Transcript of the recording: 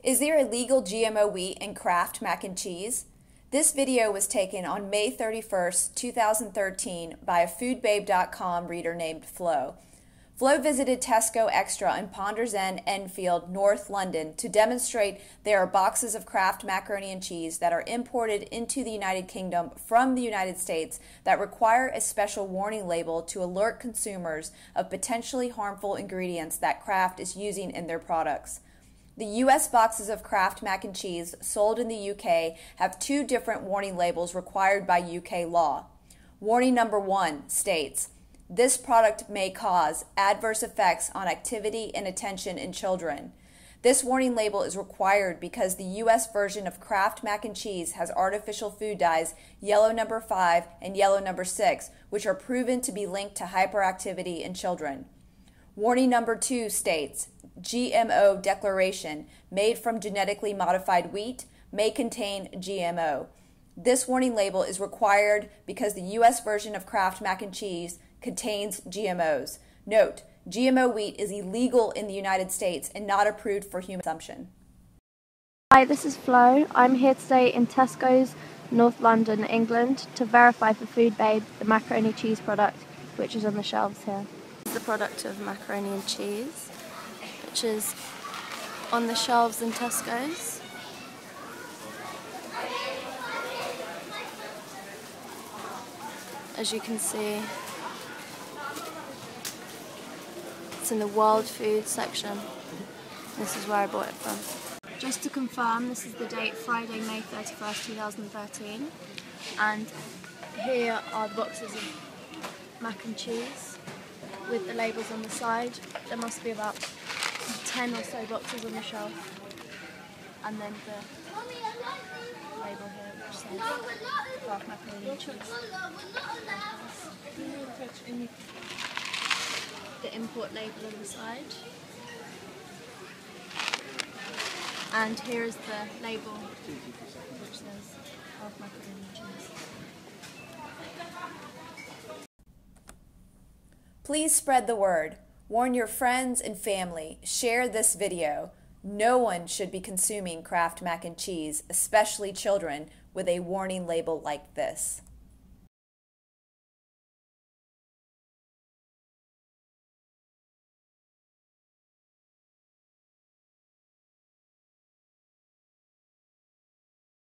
Is there illegal GMO wheat in Kraft Mac and Cheese? This video was taken on May 31st, 2013 by a foodbabe.com reader named Flo. Flo visited Tesco Extra in Ponders End, Enfield, North London to demonstrate there are boxes of Kraft Macaroni and Cheese that are imported into the United Kingdom from the United States that require a special warning label to alert consumers of potentially harmful ingredients that Kraft is using in their products. The U.S. boxes of Kraft Mac and Cheese sold in the U.K. have two different warning labels required by U.K. law. Warning number 1 states, "This product may cause adverse effects on activity and attention in children." This warning label is required because the U.S. version of Kraft Mac and Cheese has artificial food dyes yellow number 5 and yellow number 6, which are proven to be linked to hyperactivity in children. Warning number 2 states, "GMO Declaration, made from genetically modified wheat, may contain GMO." This warning label is required because the U.S. version of Kraft Mac and Cheese contains GMOs. Note, GMO wheat is illegal in the United States and not approved for human consumption. Hi, this is Flo. I'm here today in Tesco's, North London, England, to verify for Food Babe the macaroni cheese product, which is on the shelves here. The product of macaroni and cheese, which is on the shelves in Tesco's. As you can see, it's in the world food section. This is where I bought it from. Just to confirm, this is the date Friday, May 31st, 2013, and here are the boxes of mac and cheese with the labels on the side. There must be about 10 or so boxes on the shelf, and then the label here which says Kraft Macaroni and Cheese. The import label on the side, and here is the label which says Kraft Macaroni and Cheese. Please spread the word. Warn your friends and family. Share this video. No one should be consuming Kraft Mac and Cheese, especially children, with a warning label like this.